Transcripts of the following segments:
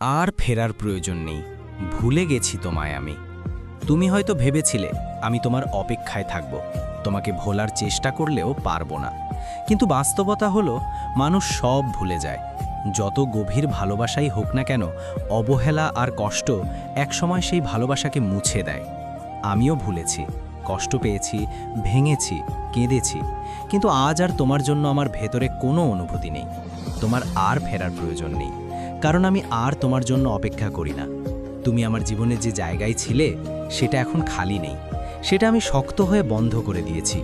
আর ফেরার প্রয়োজন নেই, ভুলে গেছি তোমায় আমি। তুমি হয়তো ভেবেছিলে আমি তোমার অপেক্ষায় থাকব, তোমাকে ভোলার চেষ্টা করলেও পারবো না। কিন্তু বাস্তবতা হলো মানুষ সব ভুলে যায়। যত গভীর ভালোবাসাই হোক না কেন, অবহেলা আর কষ্ট একসময় সেই ভালোবাসাকে মুছে দেয়। আমিও ভুলেছি, কষ্ট পেয়েছি, ভেঙেছি, কেঁদেছি, কিন্তু আজ আর তোমার জন্য আমার ভেতরে কোনো অনুভূতি নেই। তোমার আর ফেরার প্রয়োজন নেই, কারণ আমি আর তোমার জন্য অপেক্ষা করি না। তুমি আমার জীবনে যে জায়গায় ছিলে সেটা এখন খালি নেই, সেটা আমি শক্ত হয়ে বন্ধ করে দিয়েছি।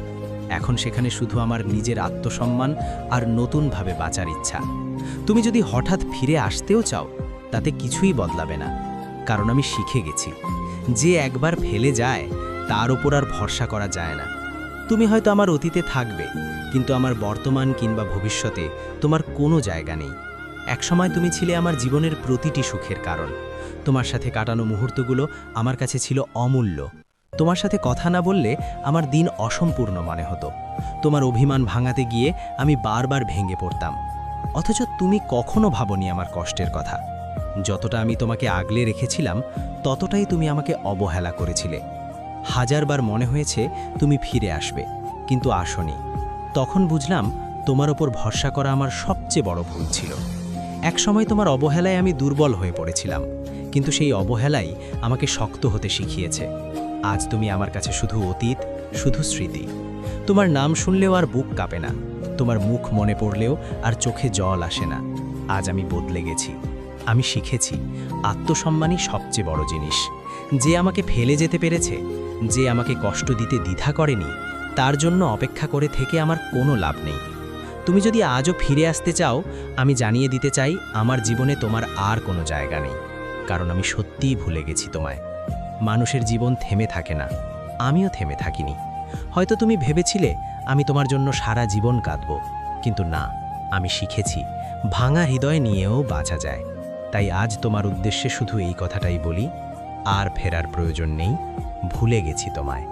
এখন সেখানে শুধু আমার নিজের আত্মসম্মান আর নতুনভাবে বাঁচার ইচ্ছা। তুমি যদি হঠাৎ ফিরে আসতেও চাও, তাতে কিছুই বদলাবে না, কারণ আমি শিখে গেছি যে একবার ফেলে যায় তার উপর আর ভরসা করা যায় না। তুমি হয়তো আমার অতীতে থাকবে, কিন্তু আমার বর্তমান কিংবা ভবিষ্যতে তোমার কোনো জায়গা নেই। একসময় তুমি ছিলে আমার জীবনের প্রতিটি সুখের কারণ। তোমার সাথে কাটানো মুহূর্তগুলো আমার কাছে ছিল অমূল্য। তোমার সাথে কথা না বললে আমার দিন অসম্পূর্ণ মনে হতো। তোমার অভিমান ভাঙাতে গিয়ে আমি বারবার ভেঙে পড়তাম, অথচ তুমি কখনো ভাবনি আমার কষ্টের কথা। যতটা আমি তোমাকে আগলে রেখেছিলাম, ততটাই তুমি আমাকে অবহেলা করেছিলে। হাজারবার মনে হয়েছে তুমি ফিরে আসবে, কিন্তু আসনি। তখন বুঝলাম তোমার ওপর ভরসা করা আমার সবচেয়ে বড় ভুল ছিল। একসময় তোমার অবহেলায় আমি দুর্বল হয়ে পড়েছিলাম, কিন্তু সেই অবহেলাই আমাকে শক্ত হতে শিখিয়েছে। আজ তুমি আমার কাছে শুধু অতীত, শুধু স্মৃতি। তোমার নাম শুনলেও আর বুক কাঁপে না, তোমার মুখ মনে পড়লেও আর চোখে জল আসে না। আজ আমি বদলে গেছি। আমি শিখেছি আত্মসম্মানই সবচেয়ে বড় জিনিস। যে আমাকে ফেলে যেতে পেরেছে, যে আমাকে কষ্ট দিতে দ্বিধা করেনি, তার জন্য অপেক্ষা করে থেকে আমার কোনো লাভ নেই। তুমি যদি আজও ফিরে আসতে চাও, আমি জানিয়ে দিতে চাই আমার জীবনে তোমার আর কোনো জায়গা নেই, কারণ আমি সত্যিই ভুলে গেছি তোমায়। মানুষের জীবন থেমে থাকে না, আমিও থেমে থাকিনি। হয়তো তুমি ভেবেছিলে আমি তোমার জন্য সারা জীবন কাঁদব, কিন্তু না, আমি শিখেছি ভাঙা হৃদয় নিয়েও বাঁচা যায়। তাই আজ তোমার উদ্দেশ্যে শুধু এই কথাটাই বলি, আর ফেরার প্রয়োজন নেই, ভুলে গেছি তোমায়।